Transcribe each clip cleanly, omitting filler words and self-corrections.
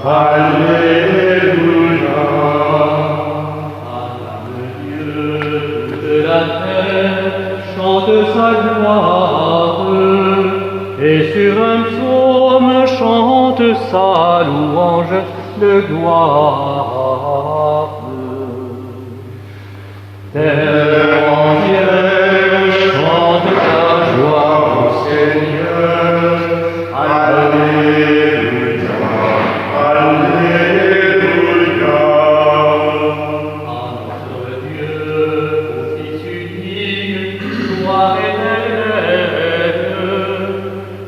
Alléluia. Acclame Dieu, toute la terre chante sa gloire, et sur un psaume chante sa louange de gloire. Terre entière chante ta joie au Seigneur. Alléluia, Alléluia. À notre Dieu, au Fils unique, gloire éternelle.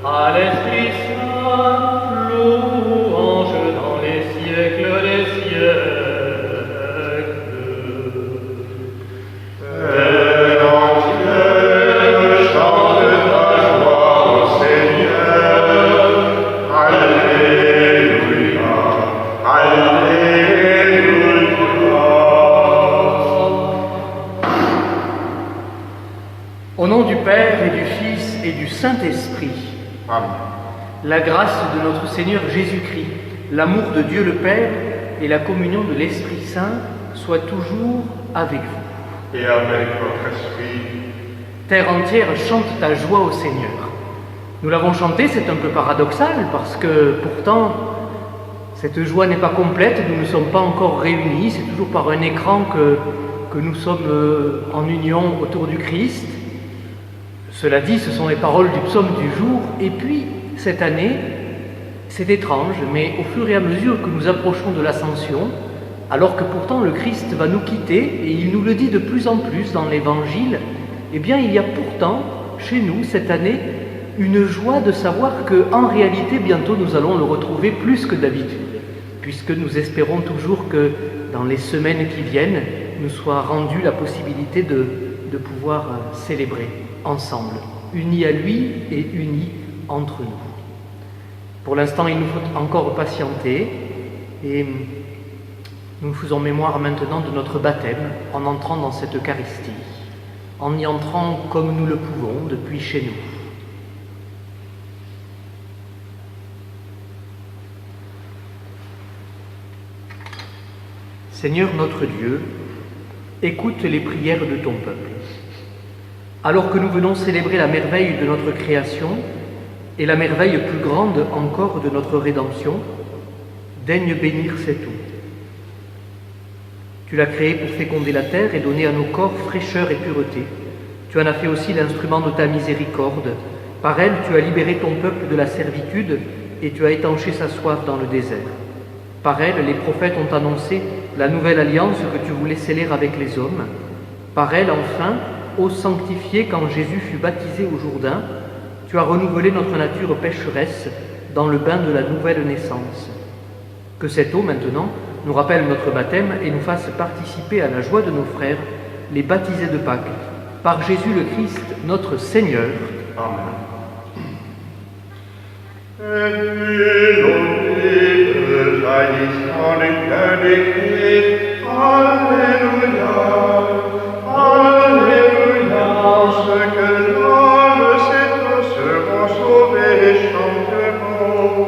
À l'Esprit Saint, louange dans les siècles des siècles. Au nom du Père et du Fils et du Saint-Esprit, Amen. la grâce de notre Seigneur Jésus-Christ, l'amour de Dieu le Père et la communion de l'Esprit Saint soient toujours avec vous. Et avec votre esprit. Terre entière chante ta joie au Seigneur. Nous l'avons chanté, c'est un peu paradoxal parce que pourtant cette joie n'est pas complète, nous ne sommes pas encore réunis, c'est toujours par un écran que nous sommes en union autour du Christ. Cela dit, ce sont les paroles du psaume du jour. Et puis, cette année, c'est étrange, mais au fur et à mesure que nous approchons de l'Ascension, alors que pourtant le Christ va nous quitter, et il nous le dit de plus en plus dans l'Évangile, eh bien, il y a pourtant, chez nous, cette année, une joie de savoir qu'en réalité, bientôt, nous allons le retrouver plus que d'habitude, puisque nous espérons toujours que, dans les semaines qui viennent, nous soit rendue la possibilité de pouvoir célébrer ensemble, unis à lui et unis entre nous. Pour l'instant, il nous faut encore patienter et nous faisons mémoire maintenant de notre baptême en entrant dans cette Eucharistie, en y entrant comme nous le pouvons depuis chez nous. Seigneur notre Dieu, écoute les prières de ton peuple. Alors que nous venons célébrer la merveille de notre création et la merveille plus grande encore de notre rédemption, daigne bénir cette eau. Tu l'as créée pour féconder la terre et donner à nos corps fraîcheur et pureté. Tu en as fait aussi l'instrument de ta miséricorde. Par elle, tu as libéré ton peuple de la servitude et tu as étanché sa soif dans le désert. Par elle, les prophètes ont annoncé la nouvelle alliance que tu voulais sceller avec les hommes. Par elle, enfin, eau sanctifiée quand Jésus fut baptisé au Jourdain, tu as renouvelé notre nature pécheresse dans le bain de la nouvelle naissance. Que cette eau, maintenant, nous rappelle notre baptême et nous fasse participer à la joie de nos frères, les baptisés de Pâques, par Jésus le Christ, notre Seigneur. Amen. Alléluia, Alléluia, ceux que l'homme seront sauvés et chanteront.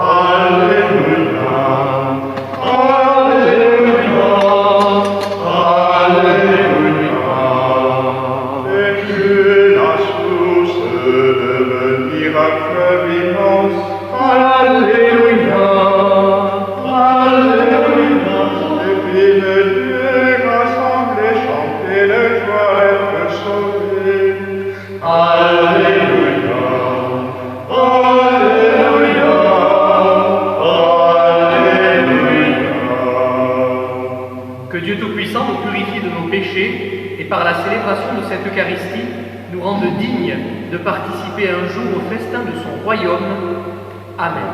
Alléluia, Alléluia, Alléluia. Et que la source devenira fleuve immense. Alléluia, Alléluia. Et puis le Dieu rassemblé chanter le joie d'être sauvé. Alléluia, Alléluia, Alléluia. Que Dieu Tout-Puissant nous purifie de nos péchés et par la célébration de cette Eucharistie nous rende dignes de participer un jour au festin de son royaume. Amen.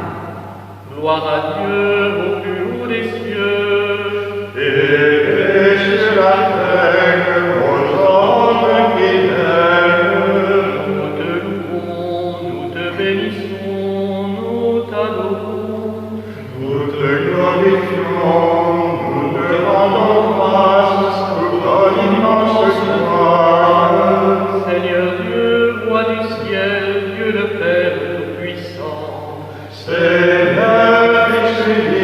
Gloire à Dieu au plus haut des cieux. Et sur la terre aux hommes qui l'aiment. Nous te louons, nous te bénissons, nous t'adorons. Nous te glorifions, nous te rendons grâce pour ton immense gloire. Seigneur Dieu, roi du ciel, Dieu le Père Tout-Puissant. C'est le Fils unique.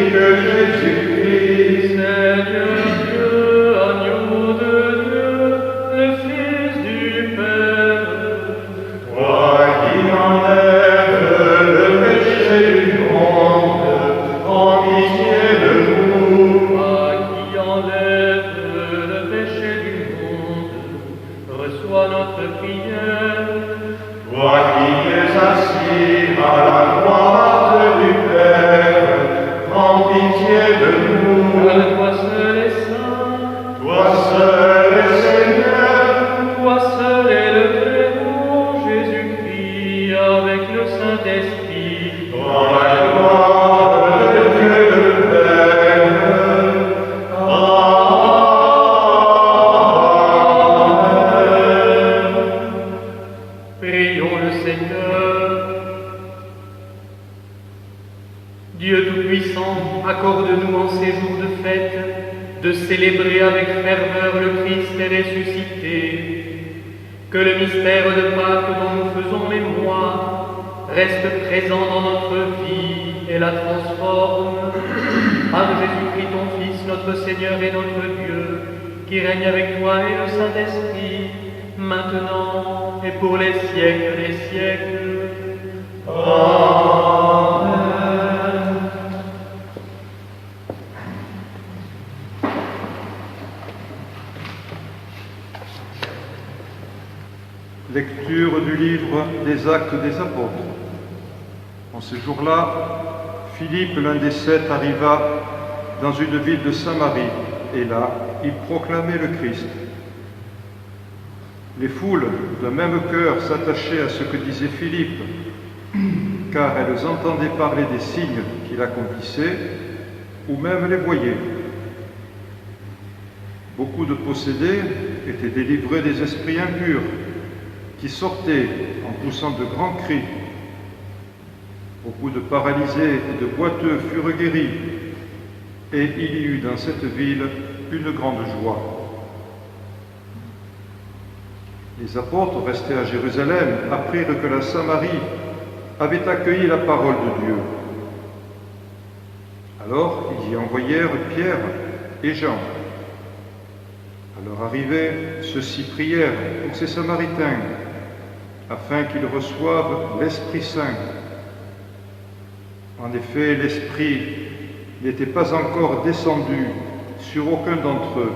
Dieu Tout-Puissant, accorde-nous en ces jours de fête de célébrer avec ferveur le Christ ressuscité. Que le mystère de Pâques dont nous faisons mémoire reste présent dans notre vie et la transforme. Par Jésus-Christ, ton Fils, notre Seigneur et notre Dieu, qui règne avec toi et le Saint-Esprit, maintenant et pour les siècles des siècles. Amen. Lecture du livre des Actes des Apôtres. En ce jour-là, Philippe, l'un des 7, arriva dans une ville de Samarie, et là, il proclamait le Christ. Les foules, d'un même cœur, s'attachaient à ce que disait Philippe, car elles entendaient parler des signes qu'il accomplissait, ou même les voyaient. Beaucoup de possédés étaient délivrés des esprits impurs, qui sortaient en poussant de grands cris. Beaucoup de paralysés et de boiteux furent guéris, et il y eut dans cette ville une grande joie. Les apôtres, restés à Jérusalem, apprirent que la Samarie avait accueilli la parole de Dieu. Alors ils y envoyèrent Pierre et Jean. À leur arrivée, ceux-ci prièrent pour ces Samaritains, afin qu'ils reçoivent l'Esprit Saint. En effet, l'Esprit n'était pas encore descendu sur aucun d'entre eux.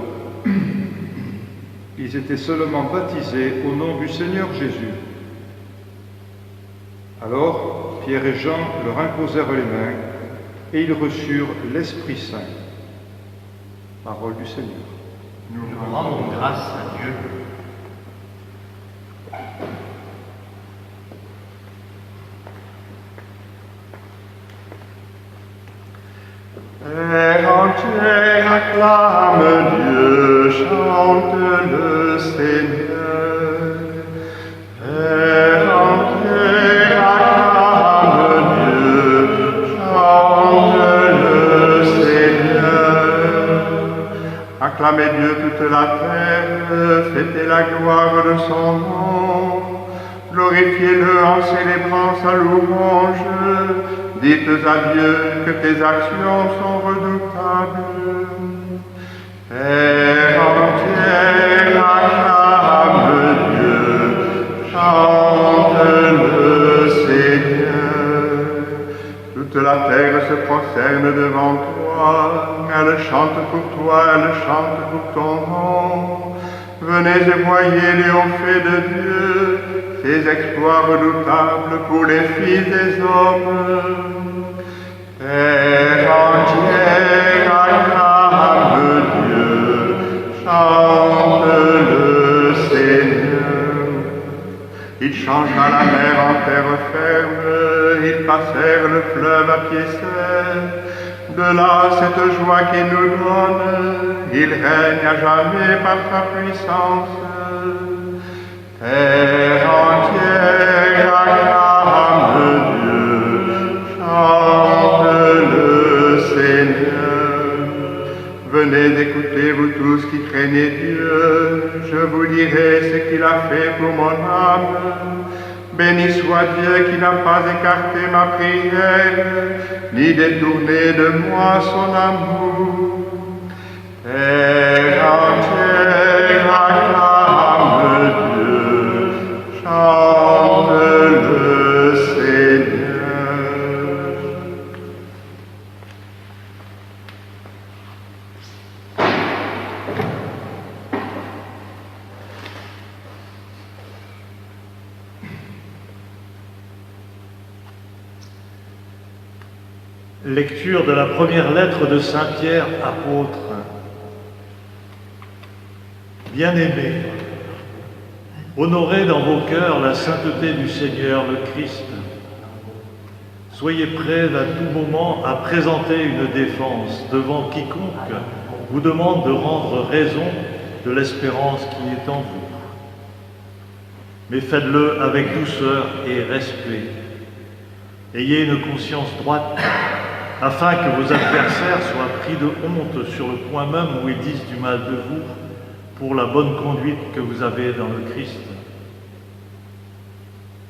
Ils étaient seulement baptisés au nom du Seigneur Jésus. Alors, Pierre et Jean leur imposèrent les mains, et ils reçurent l'Esprit Saint. Parole du Seigneur. Nous rendons grâce à Dieu. Terre entière acclame Dieu, chante le Seigneur. Terre entière acclame Dieu, chante le Seigneur. Acclamez Dieu toute la terre, fêtez la gloire de son nom. Glorifiez-le en célébrant sa louange. Dites à Dieu que tes actions sont redoutables. Terre entière acclame Dieu, chante le Seigneur. Toute la terre se prosterne devant toi, elle chante pour toi, elle chante pour ton nom. Venez et voyez les hauts faits de Dieu, ses exploits redoutables pour les fils des hommes. Terre entière acclame Dieu, chante le Seigneur. Il changea la mer en terre ferme, ils passèrent le fleuve à pied sec. De là cette joie qu'il nous donne, il règne à jamais par sa puissance. Terre entière acclame Dieu, chante le Seigneur. Venez écouter, vous tous qui craignez Dieu, je vous dirai ce qu'il a fait pour mon âme. Béni soit Dieu qui n'a pas écarté ma prière, ni détourné de moi son amour. Terre entière acclame Dieu, chante le Seigneur. Lecture de la première lettre de Saint Pierre, apôtre. Bien-aimés, honorez dans vos cœurs la sainteté du Seigneur le Christ. Soyez prêts à tout moment à présenter une défense devant quiconque vous demande de rendre raison de l'espérance qui est en vous. Mais faites-le avec douceur et respect. Ayez une conscience droite, afin que vos adversaires soient pris de honte sur le point même où ils disent du mal de vous, pour la bonne conduite que vous avez dans le Christ.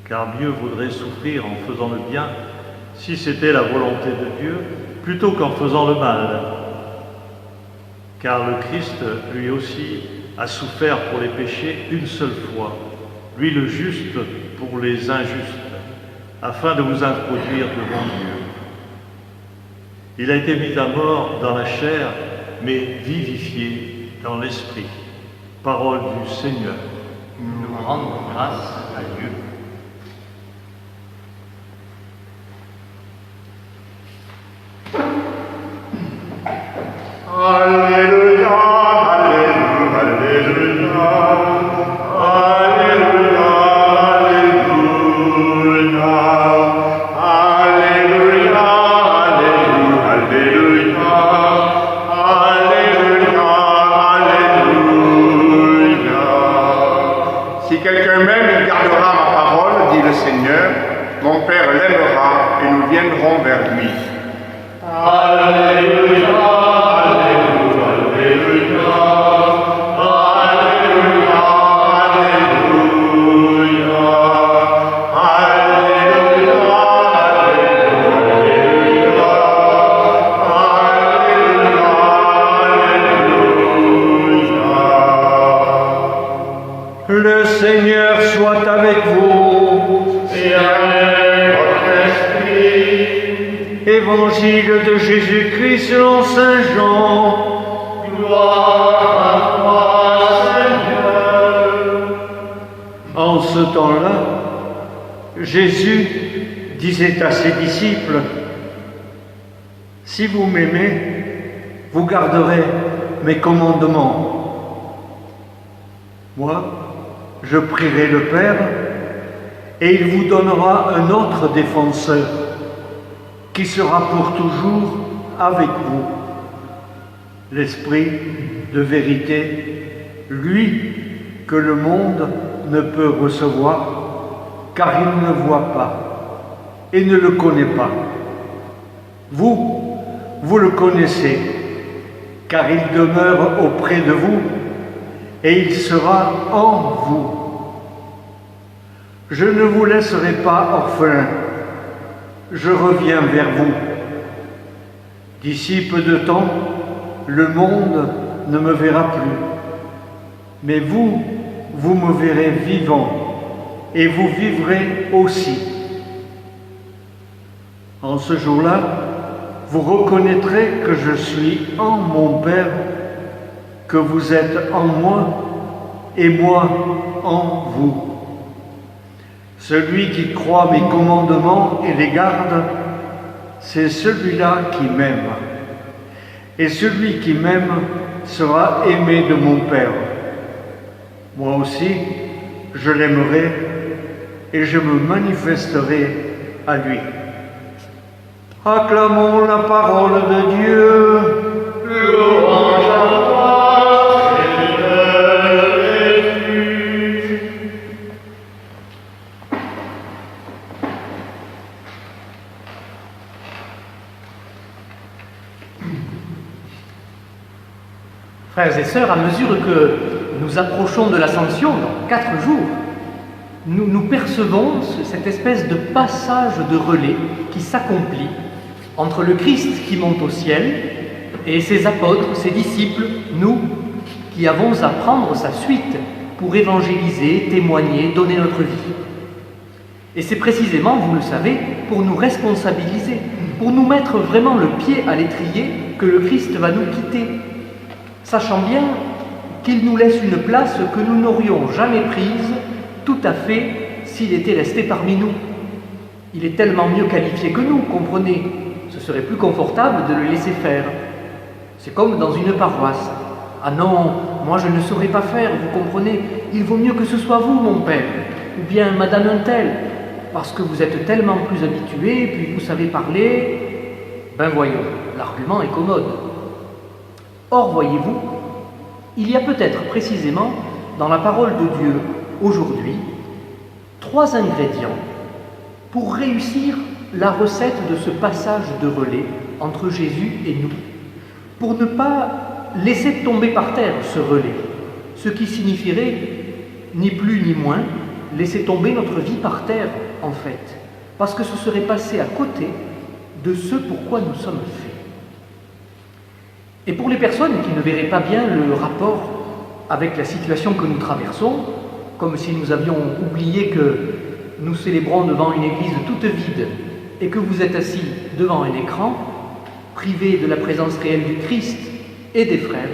Car mieux vaudrait souffrir en faisant le bien, si c'était la volonté de Dieu, plutôt qu'en faisant le mal. Car le Christ, lui aussi, a souffert pour les péchés une seule fois, lui le juste pour les injustes, afin de vous introduire devant Dieu. Il a été mis à mort dans la chair, mais vivifié dans l'esprit. Parole du Seigneur. Nous rendons grâce à Dieu. Alléluia, Alléluia, Alléluia, Alléluia, Alléluia, Alléluia, Alléluia, Alléluia, Alléluia. Si quelqu'un m'aime, il gardera ma parole, dit le Seigneur. Mon Père l'aimera et nous viendrons vers lui. Alléluia. Le Seigneur soit avec vous. Et avec votre esprit. Évangile de Jésus-Christ selon Saint Jean. Gloire à toi, Seigneur. En ce temps-là, Jésus disait à ses disciples, « Si vous m'aimez, vous garderez mes commandements. Moi, je prierai le Père, et il vous donnera un autre défenseur, qui sera pour toujours avec vous. L'Esprit de vérité, lui que le monde ne peut recevoir, car il ne le voit pas et ne le connaît pas. Vous, vous le connaissez, car il demeure auprès de vous et il sera en vous. Je ne vous laisserai pas orphelins, je reviens vers vous. D'ici peu de temps, le monde ne me verra plus, mais vous, vous me verrez vivant, et vous vivrez aussi. En ce jour-là, vous reconnaîtrez que je suis en mon Père, que vous êtes en moi, et moi en vous. Celui qui croit mes commandements et les garde, c'est celui-là qui m'aime. Et celui qui m'aime sera aimé de mon Père. Moi aussi, je l'aimerai et je me manifesterai à lui. Acclamons la parole de Dieu. Louange à toi, Seigneur Jésus. Frères et sœurs, à mesure que nous approchons de l'Ascension, dans 4 jours, nous percevons cette espèce de passage de relais qui s'accomplit entre le Christ qui monte au ciel et ses apôtres, ses disciples, nous, qui avons à prendre sa suite pour évangéliser, témoigner, donner notre vie. Et c'est précisément, vous le savez, pour nous responsabiliser, pour nous mettre vraiment le pied à l'étrier que le Christ va nous quitter, sachant bien qu'il nous laisse une place que nous n'aurions jamais prise tout à fait s'il était resté parmi nous. Il est tellement mieux qualifié que nous, comprenez. Ce serait plus confortable de le laisser faire. C'est comme dans une paroisse. Ah non, moi je ne saurais pas faire, vous comprenez. Il vaut mieux que ce soit vous, mon père, ou bien madame un tel, parce que vous êtes tellement plus habitué, puis vous savez parler. Ben voyons, l'argument est commode. Or, voyez-vous, il y a peut-être précisément dans la parole de Dieu aujourd'hui 3 ingrédients pour réussir la recette de ce passage de relais entre Jésus et nous, pour ne pas laisser tomber par terre ce relais, ce qui signifierait ni plus ni moins laisser tomber notre vie par terre en fait, parce que ce serait passer à côté de ce pourquoi nous sommes faits. Et pour les personnes qui ne verraient pas bien le rapport avec la situation que nous traversons, comme si nous avions oublié que nous célébrons devant une église toute vide et que vous êtes assis devant un écran, privé de la présence réelle du Christ et des frères,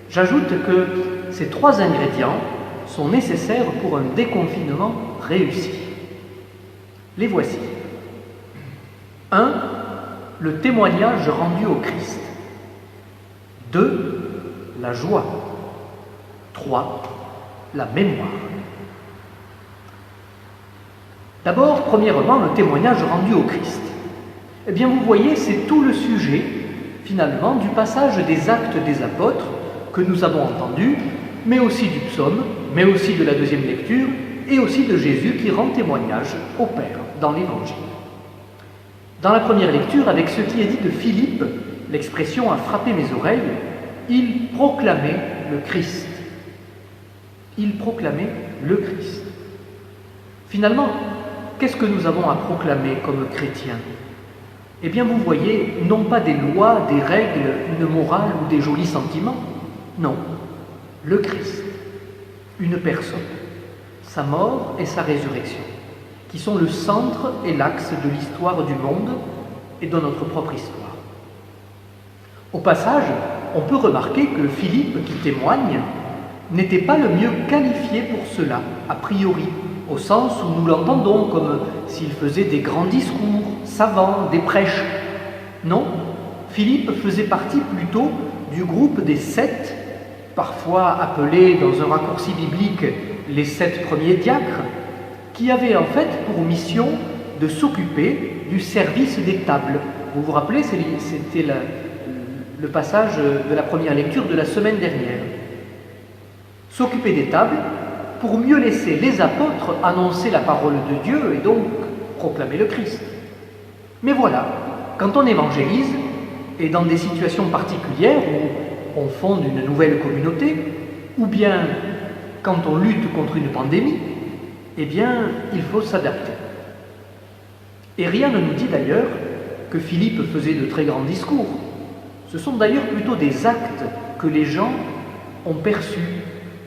j'ajoute que ces 3 ingrédients sont nécessaires pour un déconfinement réussi. Les voici. 1. Le témoignage rendu au Christ. 2. La joie. 3. La mémoire. D'abord, premièrement, le témoignage rendu au Christ. Eh bien, vous voyez, c'est tout le sujet, finalement, du passage des Actes des Apôtres que nous avons entendu, mais aussi du psaume, mais aussi de la deuxième lecture, et aussi de Jésus qui rend témoignage au Père dans l'Évangile. Dans la première lecture, avec ce qui est dit de Philippe, l'expression a frappé mes oreilles, il proclamait le Christ. Il proclamait le Christ. Finalement, qu'est-ce que nous avons à proclamer comme chrétiens? Eh bien, vous voyez, non pas des lois, des règles, une morale ou des jolis sentiments. Non, le Christ, une personne, sa mort et sa résurrection, qui sont le centre et l'axe de l'histoire du monde et de notre propre histoire. Au passage, on peut remarquer que Philippe, qui témoigne, n'était pas le mieux qualifié pour cela, a priori, au sens où nous l'entendons comme s'il faisait des grands discours, savants, des prêches. Non, Philippe faisait partie plutôt du groupe des 7, parfois appelés dans un raccourci biblique les 7 premiers diacres, qui avaient en fait pour mission de s'occuper du service des tables. Vous vous rappelez, c'était le passage de la première lecture de la semaine dernière. S'occuper des tables pour mieux laisser les apôtres annoncer la parole de Dieu et donc proclamer le Christ. Mais voilà, quand on évangélise, et dans des situations particulières où on fonde une nouvelle communauté, ou bien quand on lutte contre une pandémie, eh bien, il faut s'adapter. Et rien ne nous dit d'ailleurs que Philippe faisait de très grands discours. Ce sont d'ailleurs plutôt des actes que les gens ont perçus.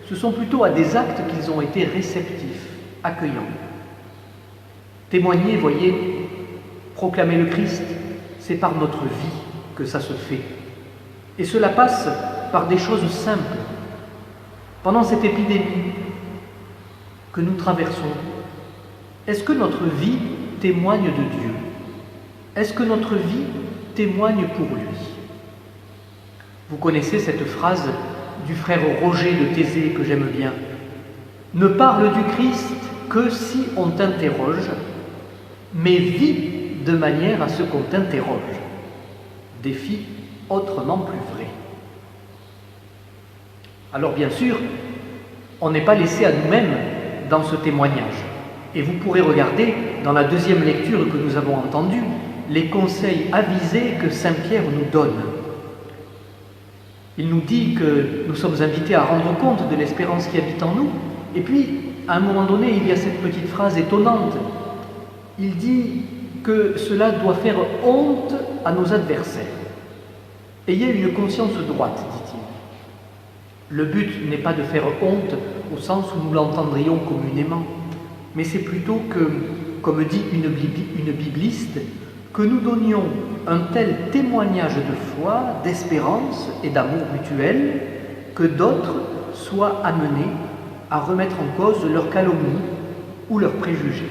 Ce sont plutôt à des actes qu'ils ont été réceptifs, accueillants. Témoigner, voyez, proclamer le Christ, c'est par notre vie que ça se fait. Et cela passe par des choses simples. Pendant cette épidémie que nous traversons, est-ce que notre vie témoigne de Dieu? Est-ce que notre vie témoigne pour lui? Vous connaissez cette phrase du frère Roger de Thésée que j'aime bien. Ne parle du Christ que si on t'interroge, mais vis de manière à ce qu'on t'interroge. Défi autrement plus vrai. Alors bien sûr, on n'est pas laissé à nous-mêmes dans ce témoignage. Et vous pourrez regarder dans la deuxième lecture que nous avons entendue les conseils avisés que Saint Pierre nous donne. Il nous dit que nous sommes invités à rendre compte de l'espérance qui habite en nous. Et puis, à un moment donné, il y a cette petite phrase étonnante. Il dit que cela doit faire honte à nos adversaires. Ayez une conscience droite, dit-il. Le but n'est pas de faire honte au sens où nous l'entendrions communément, mais c'est plutôt que, comme dit une bibliste, que nous donnions un tel témoignage de foi, d'espérance et d'amour mutuel que d'autres soient amenés à remettre en cause leurs calomnies ou leurs préjugés.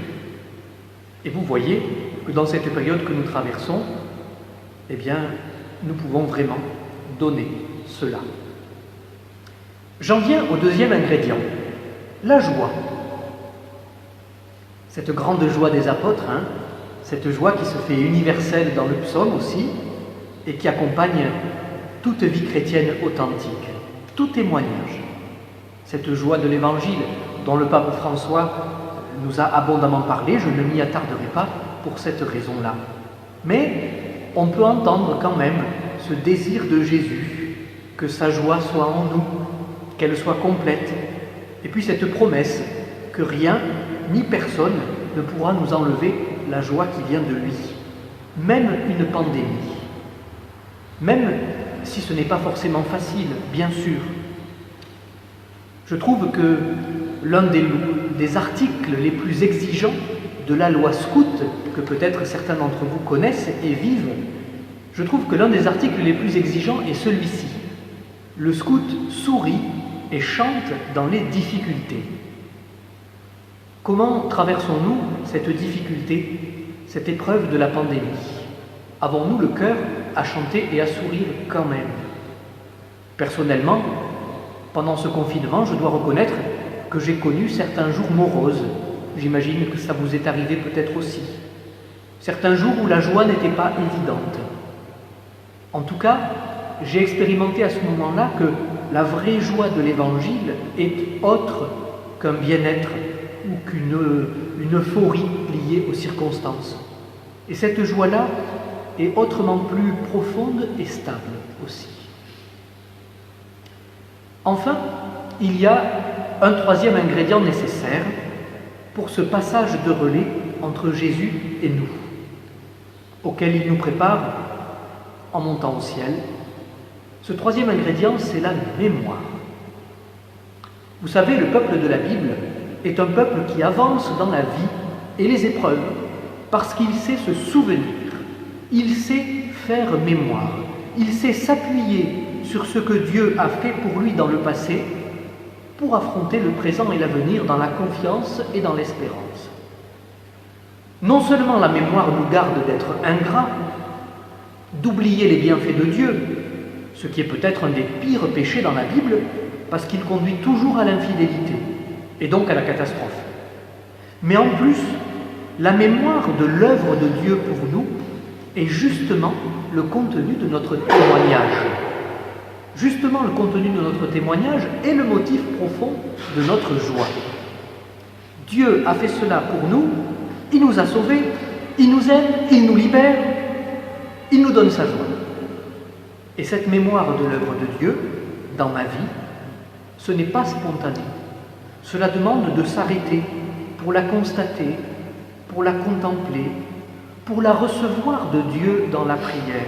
Et vous voyez que dans cette période que nous traversons, eh bien, nous pouvons vraiment donner cela. J'en viens au deuxième ingrédient, la joie. Cette grande joie des apôtres, cette joie qui se fait universelle dans le psaume aussi, et qui accompagne toute vie chrétienne authentique, tout témoignage. Cette joie de l'Évangile dont le pape François nous a abondamment parlé, je ne m'y attarderai pas pour cette raison-là. Mais on peut entendre quand même ce désir de Jésus, que sa joie soit en nous, qu'elle soit complète, et puis cette promesse que rien ni personne ne pourra nous enlever la joie qui vient de lui, même une pandémie, même si ce n'est pas forcément facile, bien sûr. Je trouve que l'un des articles les plus exigeants de la loi scout, que peut-être certains d'entre vous connaissent et vivent, je trouve que l'un des articles les plus exigeants est celui-ci. Le scout sourit et chante dans les difficultés. Comment traversons-nous cette difficulté, cette épreuve de la pandémie? Avons-nous le cœur à chanter et à sourire quand même? Personnellement, pendant ce confinement, je dois reconnaître que j'ai connu certains jours moroses. J'imagine que ça vous est arrivé peut-être aussi. Certains jours où la joie n'était pas évidente. En tout cas, j'ai expérimenté à ce moment-là que la vraie joie de l'Évangile est autre qu'un bien-être ou qu'une euphorie liée aux circonstances. Et cette joie-là est autrement plus profonde et stable aussi. Enfin, il y a un troisième ingrédient nécessaire pour ce passage de relais entre Jésus et nous, auquel il nous prépare en montant au ciel. Ce troisième ingrédient, c'est la mémoire. Vous savez, le peuple de la Bible est un peuple qui avance dans la vie et les épreuves parce qu'il sait se souvenir, il sait faire mémoire, il sait s'appuyer sur ce que Dieu a fait pour lui dans le passé pour affronter le présent et l'avenir dans la confiance et dans l'espérance. Non seulement la mémoire nous garde d'être ingrats, d'oublier les bienfaits de Dieu, ce qui est peut-être un des pires péchés dans la Bible, parce qu'il conduit toujours à l'infidélité, et donc à la catastrophe. Mais en plus, la mémoire de l'œuvre de Dieu pour nous est justement le contenu de notre témoignage. Justement, le contenu de notre témoignage est le motif profond de notre joie. Dieu a fait cela pour nous, il nous a sauvés, il nous aime, il nous libère, il nous donne sa joie. Et cette mémoire de l'œuvre de Dieu, dans ma vie, ce n'est pas spontané. Cela demande de s'arrêter pour la constater, pour la contempler, pour la recevoir de Dieu dans la prière,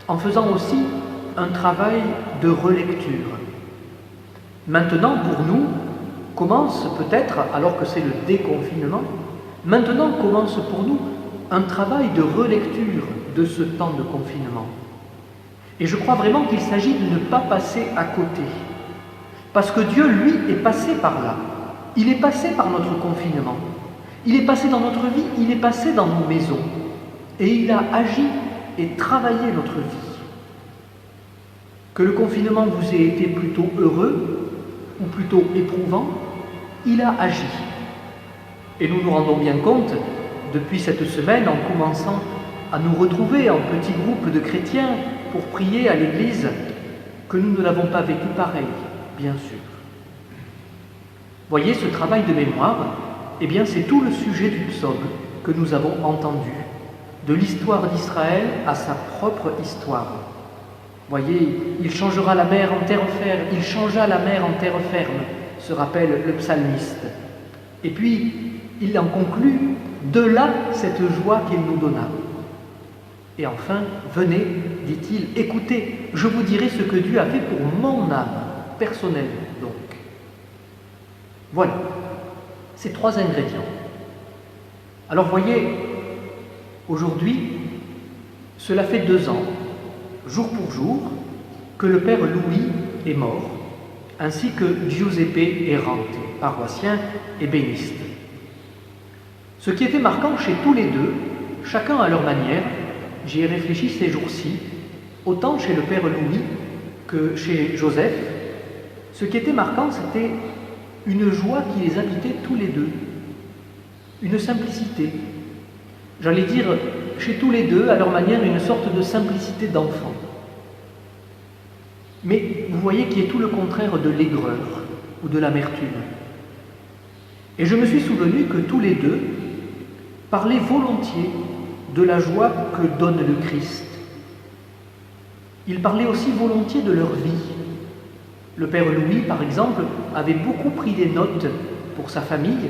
en faisant aussi un travail de relecture. Maintenant, pour nous, commence peut-être, alors que c'est le déconfinement, maintenant commence pour nous un travail de relecture de ce temps de confinement. Et je crois vraiment qu'il s'agit de ne pas passer à côté. Parce que Dieu, lui, est passé par là. Il est passé par notre confinement. Il est passé dans notre vie, il est passé dans nos maisons. Et il a agi et travaillé notre vie. Que le confinement vous ait été plutôt heureux ou plutôt éprouvant, il a agi. Et nous nous rendons bien compte, depuis cette semaine, en commençant à nous retrouver en petits groupes de chrétiens pour prier à l'Église, que nous ne l'avons pas vécu pareil, bien sûr. Voyez, ce travail de mémoire, eh bien c'est tout le sujet du psaume que nous avons entendu, de l'histoire d'Israël à sa propre histoire. Voyez, il changera la mer en terre ferme, il changea la mer en terre ferme, se rappelle le psalmiste. Et puis, il en conclut, de là cette joie qu'il nous donna. Et enfin, venez, dit-il, écoutez, je vous dirai ce que Dieu a fait pour mon âme, personnelle donc. Voilà, ces trois ingrédients. Alors voyez, aujourd'hui, cela fait 2 ans, jour pour jour, que le père Louis est mort, ainsi que Giuseppe Errante, paroissien et béniste. Ce qui était marquant chez tous les deux, chacun à leur manière, j'y ai réfléchi ces jours-ci, autant chez le père Louis que chez Joseph, ce qui était marquant, c'était une joie qui les habitait tous les deux, une simplicité. J'allais dire, chez tous les deux, à leur manière, une sorte de simplicité d'enfant. Mais vous voyez qui est tout le contraire de l'aigreur ou de l'amertume. Et je me suis souvenu que tous les deux parlaient volontiers de la joie que donne le Christ. Ils parlaient aussi volontiers de leur vie. Le père Louis, par exemple, avait beaucoup pris des notes pour sa famille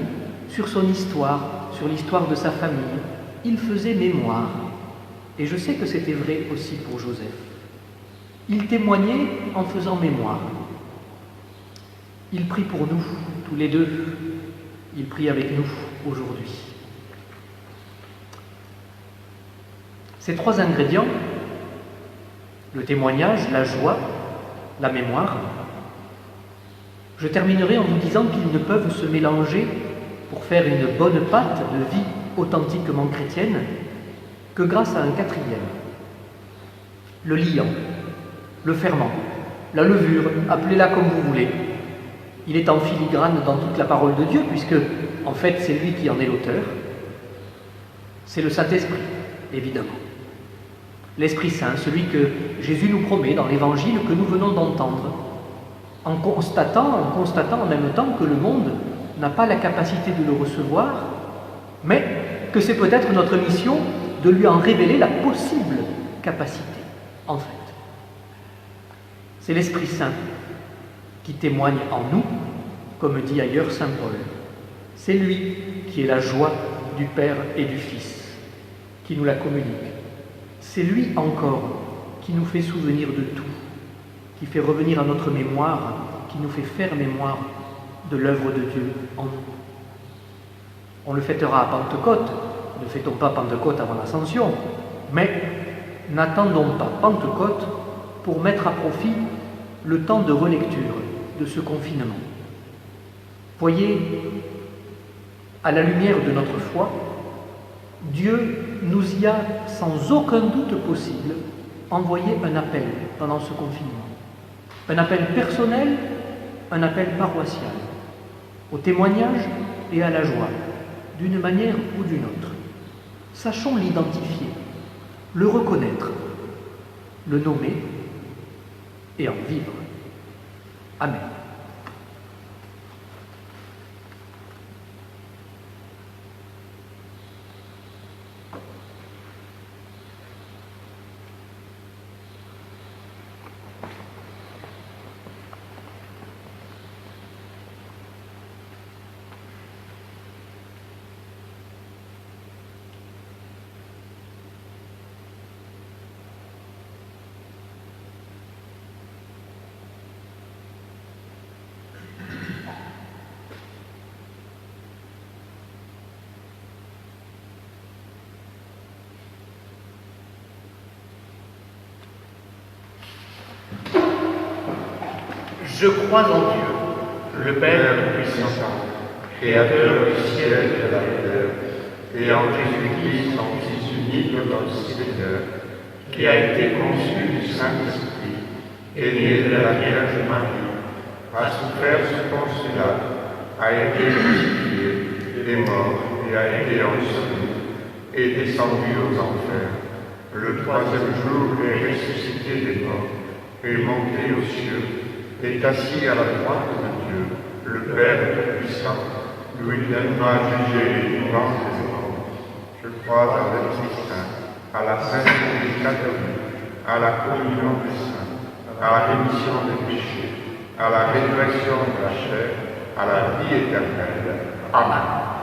sur son histoire, sur l'histoire de sa famille. Il faisait mémoire. Et je sais que c'était vrai aussi pour Joseph. Il témoignait en faisant mémoire. Il prie pour nous, tous les deux. Il prie avec nous aujourd'hui. Ces trois ingrédients, le témoignage, la joie, la mémoire, je terminerai en vous disant qu'ils ne peuvent se mélanger pour faire une bonne pâte de vie authentiquement chrétienne que grâce à un quatrième. Le liant, le ferment, la levure, appelez-la comme vous voulez. Il est en filigrane dans toute la parole de Dieu, puisque, en fait, c'est lui qui en est l'auteur. C'est le Saint-Esprit, évidemment. L'Esprit Saint, celui que Jésus nous promet dans l'Évangile que nous venons d'entendre, en constatant en même temps que le monde n'a pas la capacité de le recevoir, mais que c'est peut-être notre mission de lui en révéler la possible capacité, en fait. C'est l'Esprit Saint qui témoigne en nous, comme dit ailleurs saint Paul. C'est lui qui est la joie du Père et du Fils, qui nous la communique. C'est lui encore qui nous fait souvenir de tout, qui fait revenir à notre mémoire, qui nous fait faire mémoire de l'œuvre de Dieu en nous. On le fêtera à Pentecôte, ne fêtons pas Pentecôte avant l'Ascension, mais n'attendons pas Pentecôte pour mettre à profit le temps de relecture de ce confinement. Voyez, à la lumière de notre foi, Dieu nous y a, sans aucun doute possible, envoyé un appel pendant ce confinement. Un appel personnel, un appel paroissial, au témoignage et à la joie, d'une manière ou d'une autre. Sachons l'identifier, le reconnaître, le nommer et en vivre. Amen. Je crois en Dieu, le Père Tout-Puissant, Créateur du ciel et de la terre, et en Jésus-Christ, son Fils unique, notre Seigneur, qui a été conçu du Saint-Esprit, est né de la Vierge Marie, a souffert sous Ponce Pilate, a été crucifié, est mort et a été enseveli, est descendu aux enfers. Le troisième jour est ressuscité des morts, est monté aux cieux, est assis à la droite de Dieu, le Père Tout-Puissant, d'où il viendra juger les vivants et les morts. Je crois à l'Esprit Saint, à la Sainte Église catholique, à la communion des saints, à la rémission des péchés, à la résurrection de la chair, à la vie éternelle. Amen.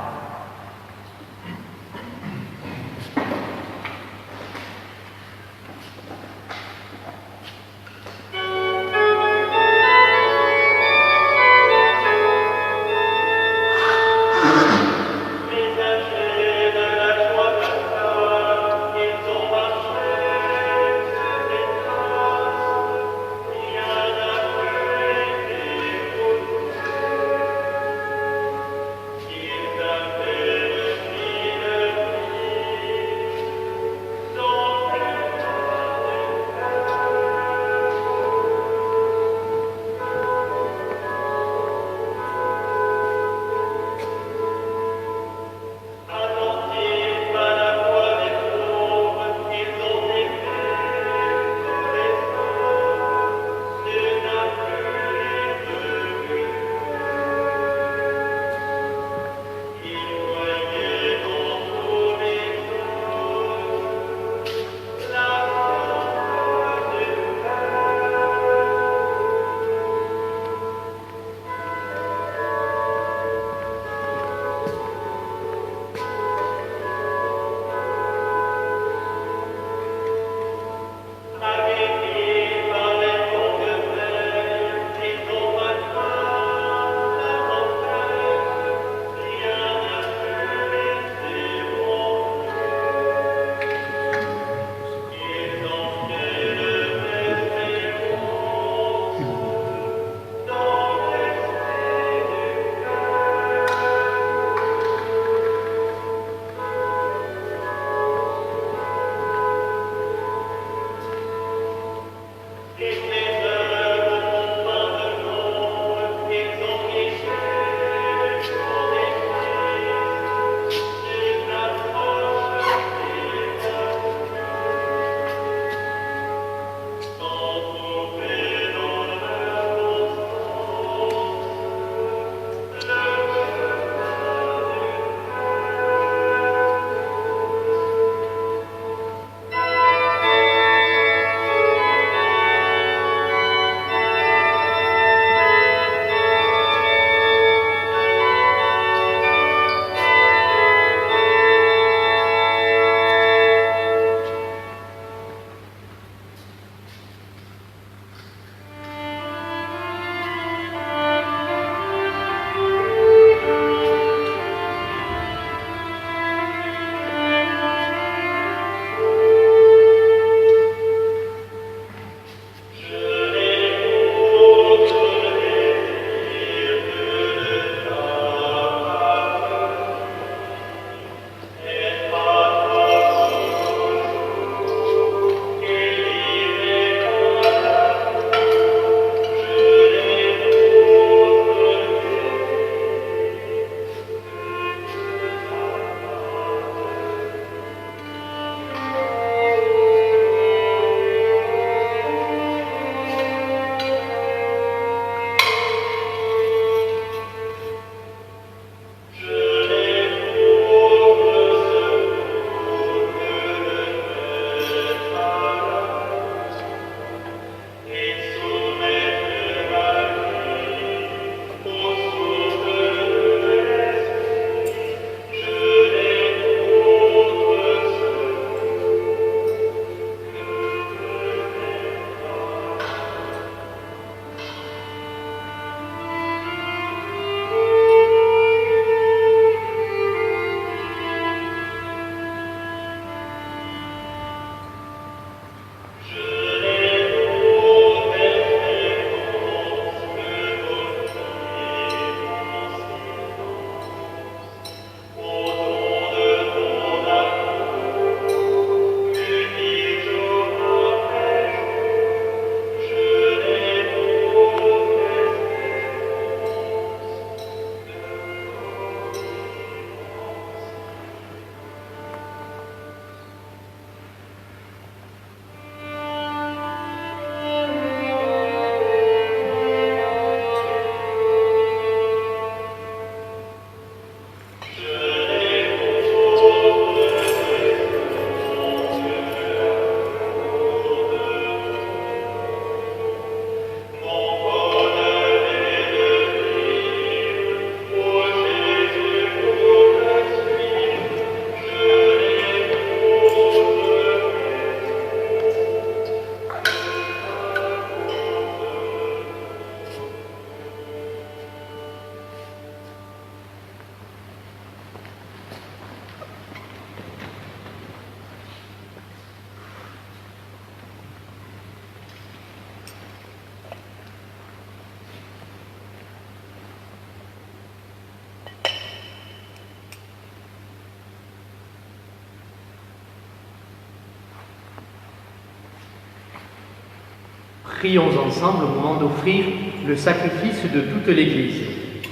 Prions ensemble au moment d'offrir le sacrifice de toute l'Église.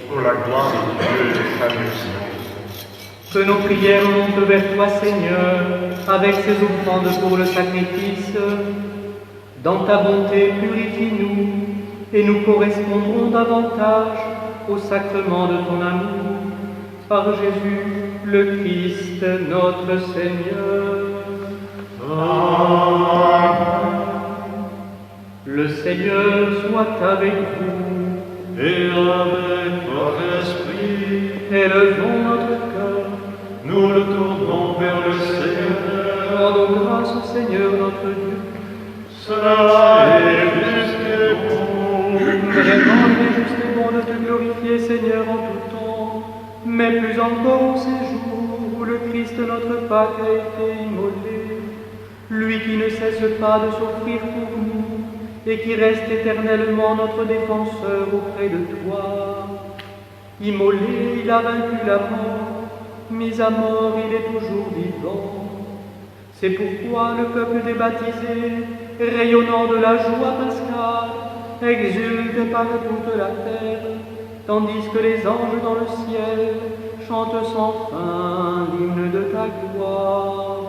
Pour la gloire de Dieu et de sa mission. Que nos prières montent vers toi, Seigneur, avec ces offrandes pour le sacrifice. Dans ta bonté, purifie-nous, et nous correspondrons davantage au sacrement de ton amour. Par Jésus, le Christ, notre Seigneur. Amen. Le Seigneur soit avec vous. Et avec votre esprit, Élevons notre cœur. nous le tournons vers le Seigneur. Rendons grâce au Seigneur notre Dieu. Cela est juste et bon. Vraiment, il est juste et bon de te glorifier, Seigneur, en tout temps, mais plus encore au séjour où le Christ, notre Pâque, a été immolé. Lui qui ne cesse pas de s'offrir pour nous et qui reste éternellement notre défenseur auprès de toi. Immolé, il a vaincu la mort, mis à mort, il est toujours vivant. C'est pourquoi le peuple des baptisés, rayonnant de la joie pascale, exulte par toute la terre, tandis que les anges dans le ciel chantent sans fin l'hymne de ta gloire.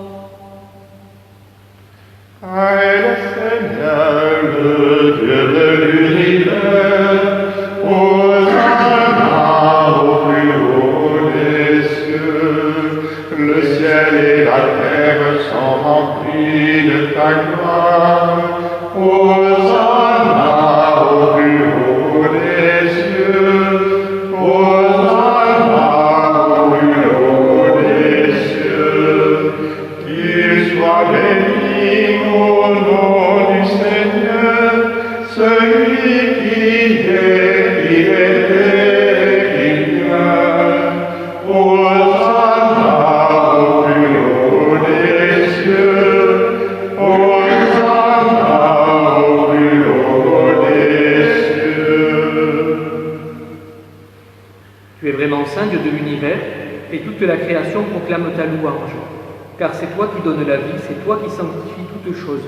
Et le Seigneur, le Dieu de l'univers, Hosanna au plus haut des cieux. Le ciel et la terre sont remplis de ta gloire. Hosanna au plus haut des cieux. Hosanna au plus haut des cieux. Qu'il soit béni au nom du Seigneur, celui qui est, qui était et qui vient. Hosanna au plus haut des cieux. Hosanna au plus haut des cieux. Tu es vraiment saint, Dieu de l'univers, et toute la création proclame ta louange. Car c'est toi qui donnes la vie, c'est toi qui sanctifies toutes choses,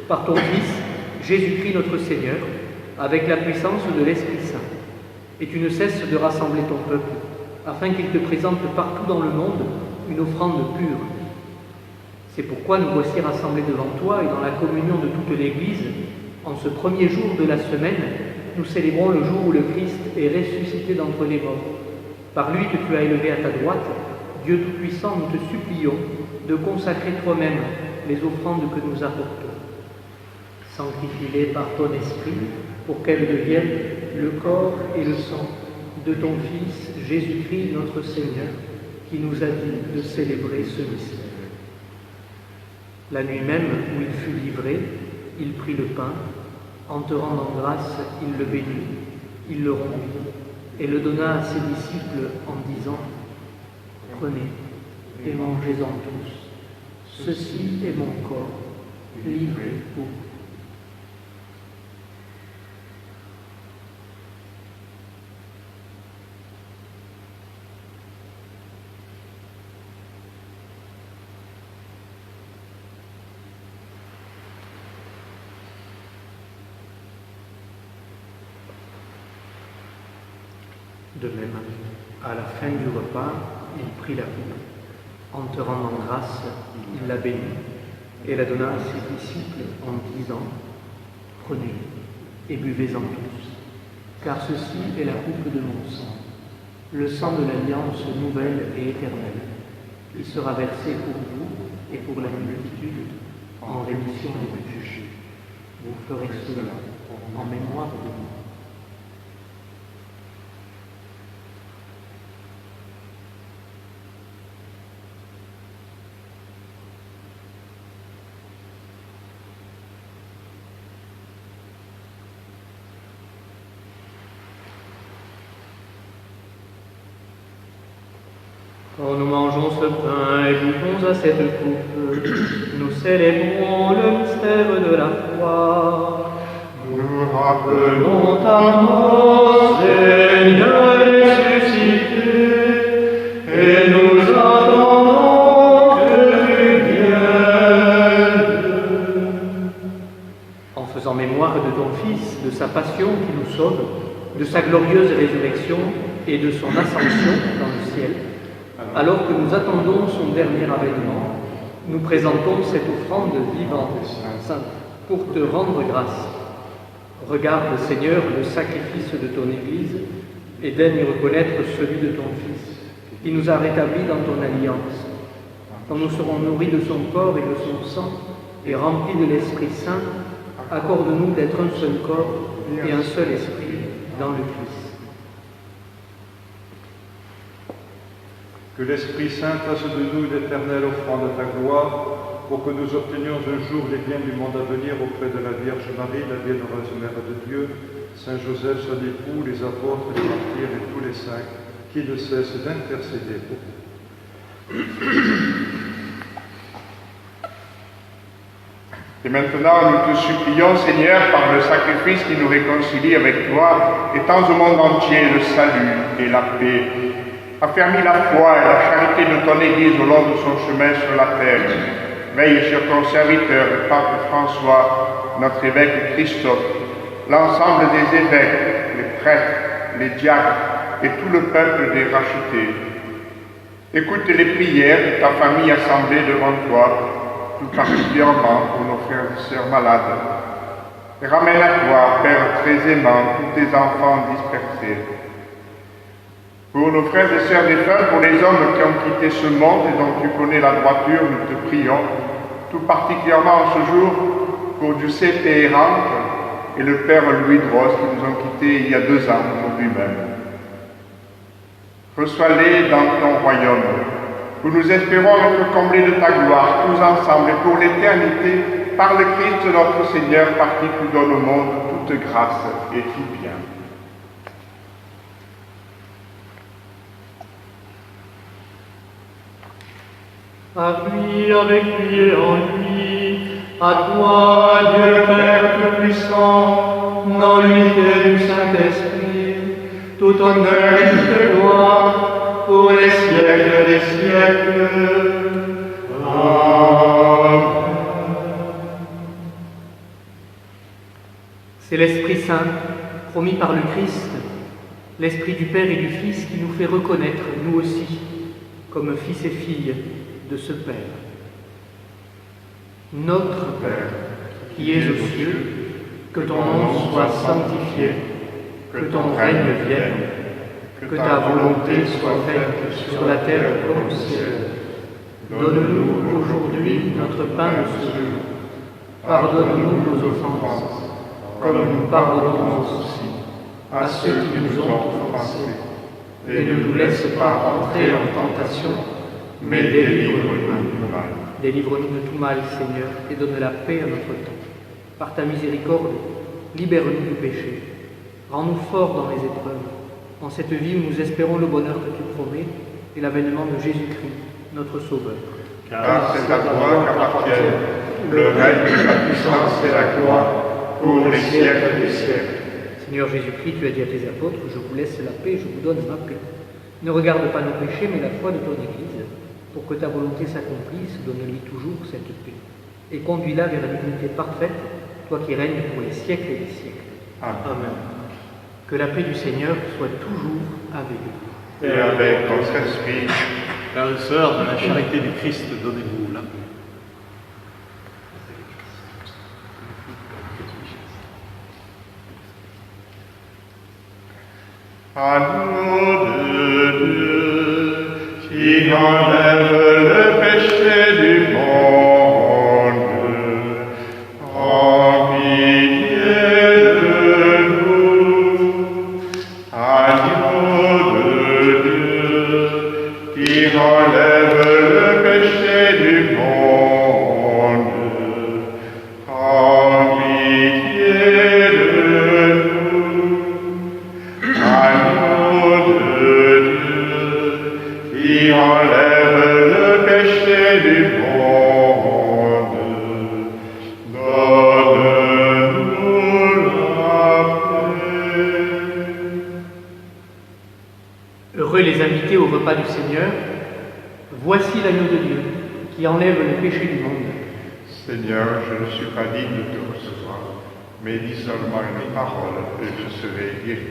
par ton Fils, Jésus-Christ notre Seigneur, avec la puissance de l'Esprit Saint. Et tu ne cesses de rassembler ton peuple, afin qu'il te présente partout dans le monde une offrande pure. C'est pourquoi nous voici rassemblés devant toi et dans la communion de toute l'Église, en ce premier jour de la semaine, nous célébrons le jour où le Christ est ressuscité d'entre les morts. Par lui que tu as élevé à ta droite, Dieu Tout-Puissant, nous te supplions de consacrer toi-même les offrandes que nous apportons. Sanctifie-les par ton esprit, pour qu'elles deviennent le corps et le sang de ton Fils, Jésus-Christ notre Seigneur, qui nous a dit de célébrer ce mystère. La nuit même où il fut livré, il prit le pain, en te rendant grâce, il le bénit, il le rompit et le donna à ses disciples en disant « Prenez et mangez-en tous. Ceci est mon corps, livré pour vous. » De même, à la fin du repas, il prit la coupe. En te rendant grâce, il la bénit et la donna à ses disciples en disant « Prenez et buvez-en tous, car ceci est la coupe de mon sang, le sang de l'alliance nouvelle et éternelle, qui sera versé pour vous et pour la multitude en rémission des péchés. Vous ferez cela en mémoire de moi. » Quand nous mangeons ce pain et buvons à cette coupe, nous célébrons le mystère de la foi. Nous rappelons ta mort, Seigneur ressuscité, et nous attendons que tu viennes. En faisant mémoire de ton Fils, de sa passion qui nous sauve, de sa glorieuse résurrection et de son ascension dans le ciel, alors que nous attendons son dernier avènement, nous présentons cette offrande vivante, sainte, pour te rendre grâce. Regarde, Seigneur, le sacrifice de ton Église et daigne reconnaître celui de ton Fils, qui nous a rétablis dans ton alliance. Quand nous serons nourris de son corps et de son sang et remplis de l'Esprit Saint, accorde-nous d'être un seul corps et un seul esprit dans le Christ. Que l'Esprit Saint fasse de nous l'éternelle offrande de ta gloire, pour que nous obtenions un jour les biens du monde à venir auprès de la Vierge Marie, la bienheureuse Mère de Dieu, Saint Joseph, son époux, les apôtres, les martyrs et tous les saints, qui ne cessent d'intercéder pour nous. Et maintenant, nous te supplions, Seigneur, par le sacrifice qui nous réconcilie avec toi, étends au monde entier le salut et la paix. Affermis la foi et la charité de ton Église au long de son chemin sur la terre. Veille sur ton serviteur, le pape François, notre évêque Christophe, l'ensemble des évêques, les prêtres, les diacres et tout le peuple des rachetés. Écoute les prières de ta famille assemblée devant toi, tout particulièrement pour nos frères et sœurs malades. Et ramène à toi, Père très aimant, tous tes enfants dispersés. Pour nos frères et sœurs défunts, pour les hommes qui ont quitté ce monde et dont tu connais la droiture, nous te prions, tout particulièrement en ce jour, pour Giuseppe Errante et le Père Louis Droz qui nous ont quittés il y a 2 ans, aujourd'hui même. Reçois-les dans ton royaume, où nous espérons être comblés de ta gloire, tous ensemble, et pour l'éternité, par le Christ notre Seigneur, par qui tu donnes au monde toute grâce et tout bien. À lui, avec lui et en lui, à toi, Dieu Père Tout-Puissant, dans l'unité du Saint-Esprit, tout honneur et toute gloire, pour les siècles des siècles. Amen. C'est l'Esprit Saint, promis par le Christ, l'Esprit du Père et du Fils qui nous fait reconnaître, nous aussi, comme fils et filles de ce Père. Notre Père, qui es aux cieux, que ton nom soit sanctifié, que ton règne vienne, que ta volonté soit faite sur la terre comme au ciel. Donne-nous aujourd'hui notre pain de ce jour. Pardonne-nous nos offenses, comme nous pardonnons aussi à ceux qui nous ont offensés. Et ne nous laisse pas entrer en tentation, mais délivre-nous du mal. Délivre-nous de tout mal, Seigneur, et donne la paix à notre temps. Par ta miséricorde, libère-nous du péché. Rends-nous forts dans les épreuves. En cette vie où nous espérons le bonheur que tu promets et l'avènement de Jésus-Christ, notre Sauveur. Car c'est à toi qu'appartiennent le règne, la puissance et la gloire pour les siècles des siècles. Seigneur Jésus-Christ, tu as dit à tes apôtres, je vous laisse la paix, je vous donne ma paix. Ne regarde pas nos péchés, mais la foi de ton Église. Pour que ta volonté s'accomplisse, donne-lui toujours cette paix. Et conduis-la vers la dignité parfaite, toi qui règnes pour les siècles et les siècles. Amen. Que la paix du Seigneur soit toujours avec vous. Et avec votre esprit. Frères et sœurs, de la charité du Christ, donnez-vous la paix. Agneau de Dieu, qui enlève le péché du monde, en pitié de nous. Agneau de Dieu, qui enlève le péché du monde, en pitié de nous. Agneau de Dieu, qui enlève le péché du monde, donne-nous la paix. Heureux les invités au repas du Seigneur. Voici l'agneau de Dieu qui enlève le péché du monde. Seigneur, je ne suis pas digne de te recevoir, mais dis seulement une parole et je serai guéri.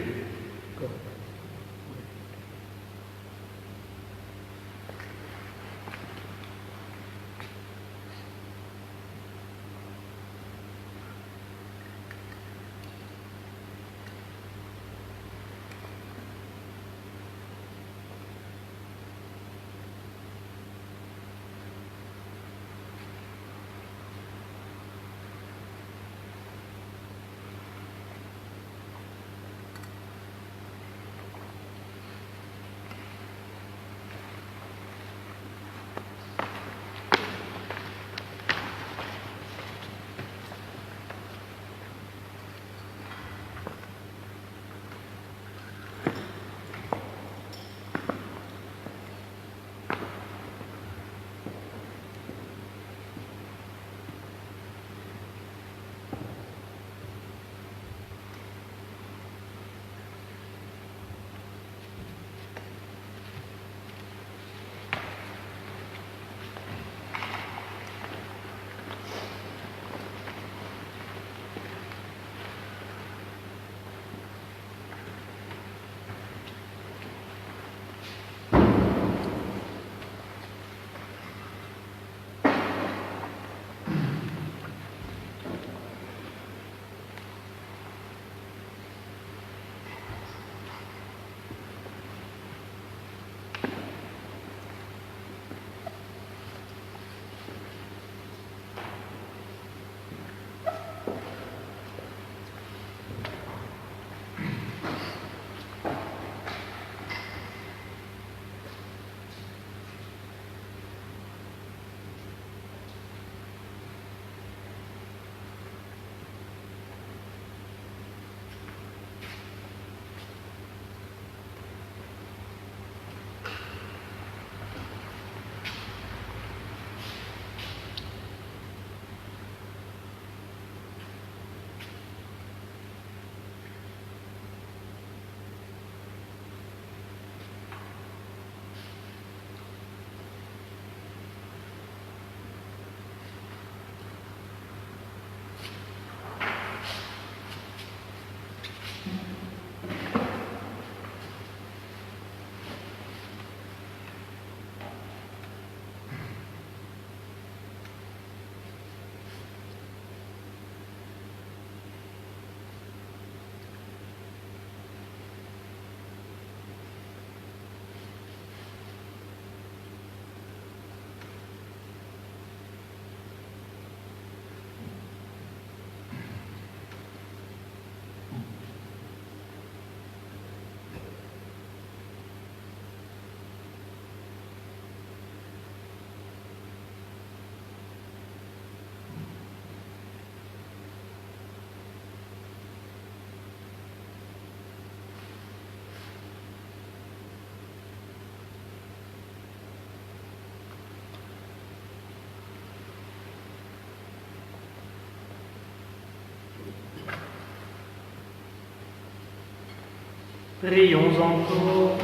Prions encore.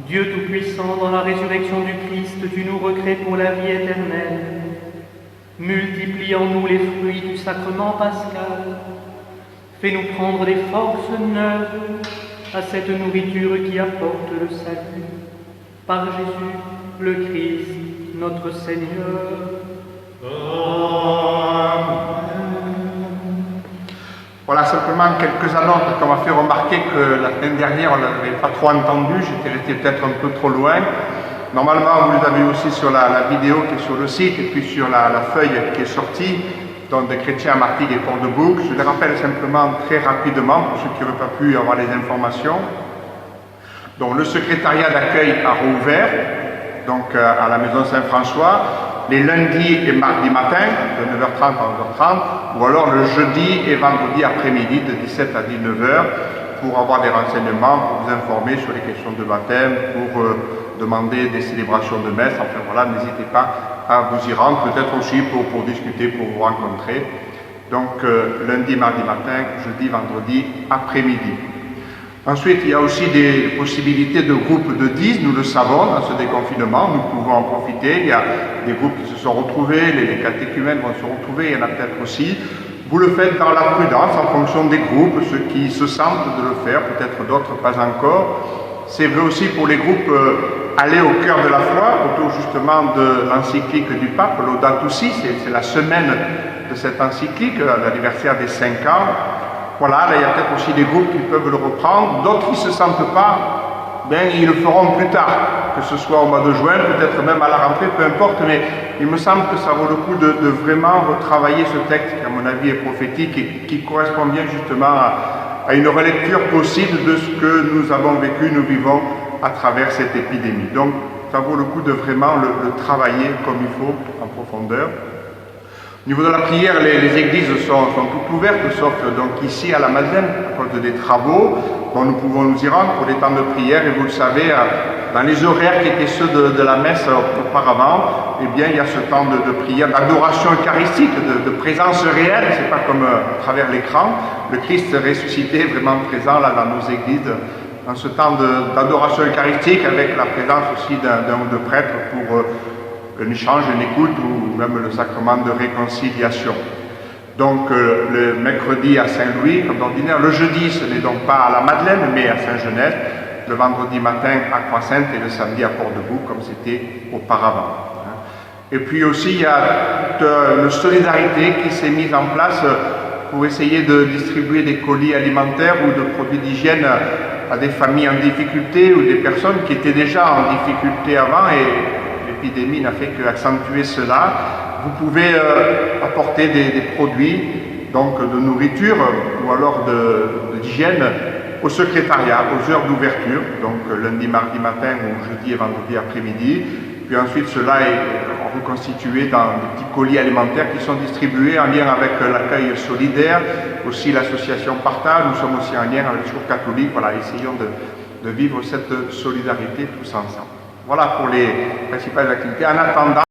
Dieu Tout-Puissant, dans la résurrection du Christ, tu nous recrées pour la vie éternelle. Multiplie en nous les fruits du sacrement pascal. Fais-nous prendre des forces neuves à cette nourriture qui apporte le salut. Par Jésus, le Christ, notre Seigneur. Voilà simplement quelques annonces qu'on m'a fait remarquer que la semaine dernière on ne l'avait pas trop entendu, j'étais resté peut-être un peu trop loin. Normalement vous les avez aussi sur la vidéo qui est sur le site et puis sur la feuille qui est sortie, donc des chrétiens à Martigues et Port-de-Bouc. Je les rappelle simplement très rapidement pour ceux qui n'auraient pas pu avoir les informations. Donc le secrétariat d'accueil a rouvert, donc à la maison Saint-François, les lundis et mardis matin, de 9h30 à 11h30, ou alors le jeudi et vendredi après-midi, de 17 à 19h, pour avoir des renseignements, pour vous informer sur les questions de baptême, pour demander des célébrations de messe. Enfin voilà, n'hésitez pas à vous y rendre, peut-être aussi pour discuter, pour vous rencontrer. Donc lundi, mardi matin, jeudi, vendredi après-midi. Ensuite, il y a aussi des possibilités de groupes de 10, nous le savons, dans ce déconfinement, nous pouvons en profiter. Il y a des groupes qui se sont retrouvés, les catéchumènes vont se retrouver, il y en a peut-être aussi. Vous le faites dans la prudence, en fonction des groupes, ceux qui se sentent de le faire, peut-être d'autres pas encore. C'est vrai aussi pour les groupes aller au cœur de la foi, autour justement de l'encyclique du pape, Laudato Si, c'est la semaine de cette encyclique, l'anniversaire des 5 ans. Voilà, là il y a peut-être aussi des groupes qui peuvent le reprendre, d'autres qui ne se sentent pas, ben ils le feront plus tard, que ce soit au mois de juin, peut-être même à la rentrée, peu importe, mais il me semble que ça vaut le coup de vraiment retravailler ce texte qui à mon avis est prophétique et qui correspond bien justement à une relecture possible de ce que nous avons vécu, nous vivons à travers cette épidémie. Donc ça vaut le coup de vraiment le travailler comme il faut, en profondeur. Au niveau de la prière, les églises sont toutes ouvertes, sauf donc ici à la Madeleine, à cause des travaux. Bon, nous pouvons nous y rendre pour des temps de prière, et vous le savez, dans les horaires qui étaient ceux de la messe auparavant, eh bien, il y a ce temps de prière, d'adoration eucharistique, de présence réelle, c'est pas comme à travers l'écran. Le Christ ressuscité est vraiment présent là dans nos églises, dans ce temps d'adoration eucharistique, avec la présence aussi d'un ou deux prêtres pour un échange, une écoute ou même le sacrement de réconciliation. Donc le mercredi à Saint-Louis, comme d'ordinaire, le jeudi ce n'est donc pas à la Madeleine mais à Saint-Genès, le vendredi matin à Croix-Sainte et le samedi à Port-de-Bouc comme c'était auparavant. Et puis aussi il y a une solidarité qui s'est mise en place pour essayer de distribuer des colis alimentaires ou de produits d'hygiène à des familles en difficulté ou des personnes qui étaient déjà en difficulté avant et l'épidémie n'a fait qu'accentuer cela. Vous pouvez apporter des produits donc de nourriture ou alors d'hygiène au secrétariat, aux heures d'ouverture, donc lundi, mardi matin ou jeudi et vendredi après-midi. Puis ensuite cela est reconstitué dans des petits colis alimentaires qui sont distribués en lien avec l'accueil solidaire, aussi l'association Partage. Nous sommes aussi en lien avec le Secours catholique. Voilà, essayons de vivre cette solidarité tous ensemble. Voilà pour les principales activités. En attendant,